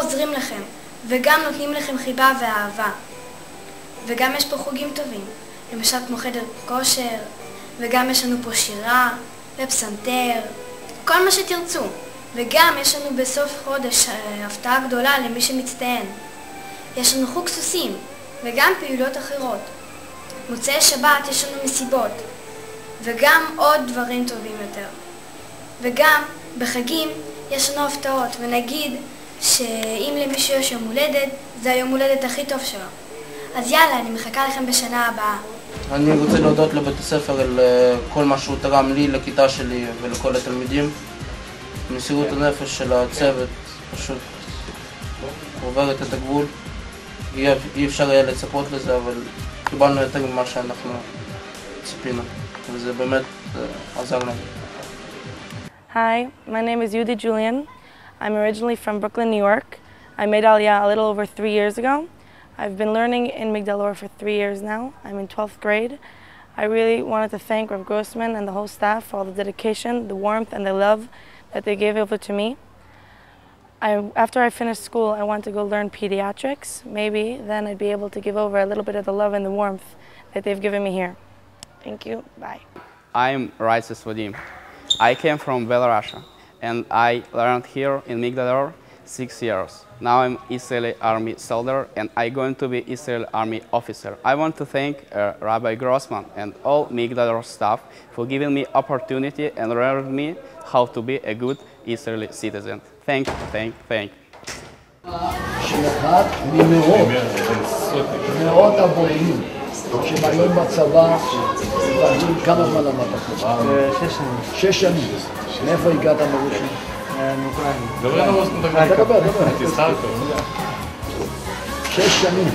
עוזרים לכם, וגם נותנים לכם חיבה ואהבה. וגם יש פה חוגים טובים, למשל כמו חדר כושר, וגם יש לנו פה שירה, ופסנתר, כל מה שתרצו. וגם יש לנו בסוף חודש הפתעה גדולה למי שמצטיין. יש לנו חוג סוסים, וגם פעילויות אחרות. מוצאי שבת יש לנו מסיבות, וגם עוד דברים טובים יותר. וגם בחגים יש לנו הפתעות, ונגיד שאם למישהו יש יום הולדת, זה היום הולדת הכי טוב שלו. אז יאללה, אני מחכה לכם בשנה הבאה. אני רוצה להודות לבית הספר על כל מה שהוא תרם לי, לכיתה שלי ולכל התלמידים. מסירות הנפש של הצוות פשוט עוברת את הגבול. אי אפשר היה לצפות לזה, אבל קיבלנו יותר ממה שאנחנו ציפינו, וזה באמת עזר לנו. Hi, my name is Yudi Julian. I'm originally from Brooklyn, New York. I made Aliyah a little over 3 years ago. I've been learning in Migdal Or for 3 years now. I'm in 12th grade. I really wanted to thank Rav Grossman and the whole staff for all the dedication, the warmth, and the love that they gave over to me. After I finish school, I want to go learn pediatrics. Maybe then I'd be able to give over a little bit of the love and the warmth that they've given me here. Thank you. Bye. I'm Raisis Vadim. I came from Belarus and I learned here in Migdal Or 6 years. Now I'm Israeli Army soldier and I'm going to be Israeli Army officer. I want to thank Rabbi Grossman and all Migdal Or staff for giving me opportunity and learning me how to be a good Israeli citizen. Thank you, thank you. שאחד ממאות הבוגרים שבאים בצבא, כמה זמן למדת? 6 שנים. 6 שנים. מאיפה הגעת מרוסיה? מאוקראינה. דבר. 6 שנים.